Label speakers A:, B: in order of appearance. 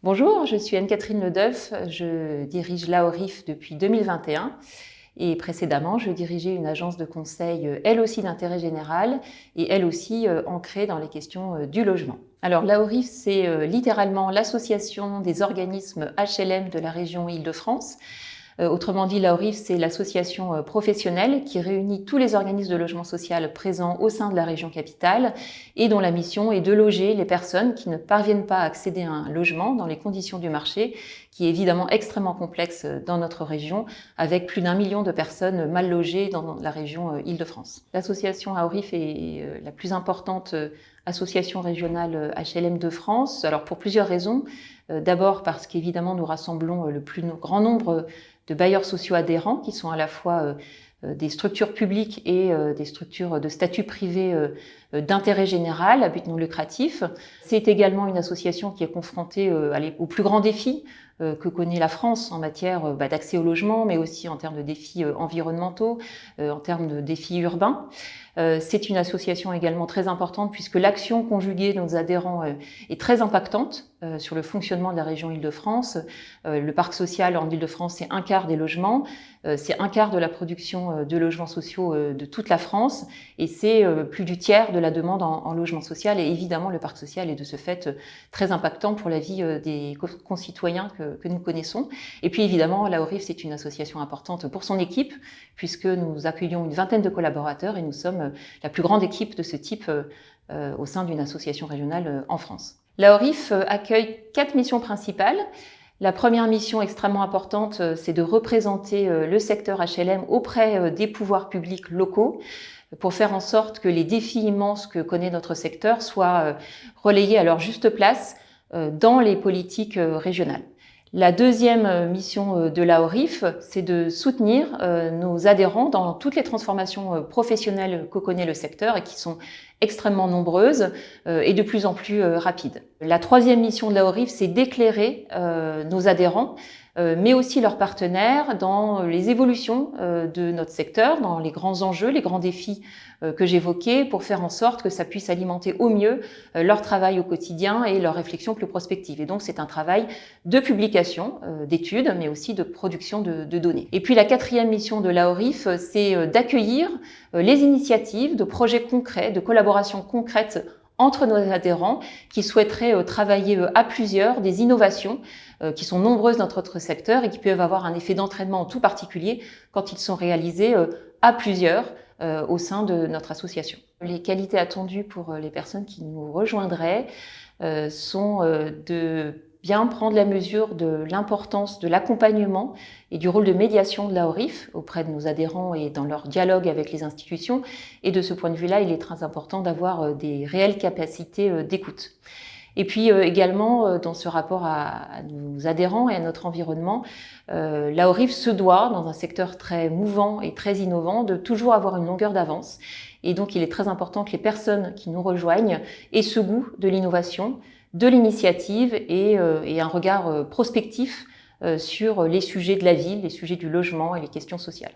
A: Bonjour, je suis Anne-Catherine Ledeuf, je dirige l'AORIF depuis 2021 et précédemment je dirigeais une agence de conseil elle aussi d'intérêt général et elle aussi ancrée dans les questions du logement. Alors l'AORIF c'est littéralement l'association des organismes HLM de la région Île-de-France. Autrement dit, l'AORIF, c'est l'association professionnelle qui réunit tous les organismes de logement social présents au sein de la région capitale et dont la mission est de loger les personnes qui ne parviennent pas à accéder à un logement dans les conditions du marché, qui est évidemment extrêmement complexe dans notre région, avec plus d'1 million de personnes mal logées dans la région Île-de-France. L'association AORIF est la plus importante association régionale HLM de France, alors pour plusieurs raisons. D'abord parce qu'évidemment nous rassemblons le plus grand nombre de bailleurs sociaux adhérents qui sont à la fois des structures publiques et des structures de statut privé d'intérêt général à but non lucratif. C'est également une association qui est confrontée aux plus grands défis que connaît la France en matière d'accès au logement, mais aussi en termes de défis environnementaux, en termes de défis urbains. C'est une association également très importante puisque l'action conjuguée de nos adhérents est très impactante sur le fonctionnement de la région Île-de-France. Le parc social en Île-de-France, c'est 1/4 des logements, c'est 1/4 de la production de logements sociaux de toute la France et c'est plus du tiers de la demande en logement social. Et évidemment, le parc social est de ce fait très impactant pour la vie des concitoyens que nous connaissons. Et puis évidemment, l'AORIF, c'est une association importante pour son équipe puisque nous accueillons une vingtaine de collaborateurs et nous sommes la plus grande équipe de ce type au sein d'une association régionale en France. L'AORIF accueille 4 missions principales. La première mission extrêmement importante, c'est de représenter le secteur HLM auprès des pouvoirs publics locaux pour faire en sorte que les défis immenses que connaît notre secteur soient relayés à leur juste place dans les politiques régionales. La deuxième mission de l'AORIF, c'est de soutenir nos adhérents dans toutes les transformations professionnelles que connaît le secteur et qui sont extrêmement nombreuses et de plus en plus rapides. La troisième mission de l'AORIF, c'est d'éclairer nos adhérents, mais aussi leurs partenaires dans les évolutions de notre secteur, dans les grands enjeux, les grands défis que j'évoquais, pour faire en sorte que ça puisse alimenter au mieux leur travail au quotidien et leur réflexion plus prospective. Et donc c'est un travail de publication, d'études, mais aussi de production de données. Et puis la quatrième mission de l'AORIF, c'est d'accueillir les initiatives de projets concrets, de collaborations concrètes entre nos adhérents qui souhaiteraient travailler à plusieurs des innovations qui sont nombreuses dans notre secteur et qui peuvent avoir un effet d'entraînement tout particulier quand ils sont réalisés à plusieurs au sein de notre association. Les qualités attendues pour les personnes qui nous rejoindraient sont de bien prendre la mesure de l'importance de l'accompagnement et du rôle de médiation de l'AORIF auprès de nos adhérents et dans leur dialogue avec les institutions. Et de ce point de vue-là, il est très important d'avoir des réelles capacités d'écoute. Et puis également, dans ce rapport à nos adhérents et à notre environnement, l'AORIF se doit, dans un secteur très mouvant et très innovant, de toujours avoir une longueur d'avance. Et donc, il est très important que les personnes qui nous rejoignent aient ce goût de l'innovation, de l'initiative et un regard prospectif sur les sujets de la ville, les sujets du logement et les questions sociales.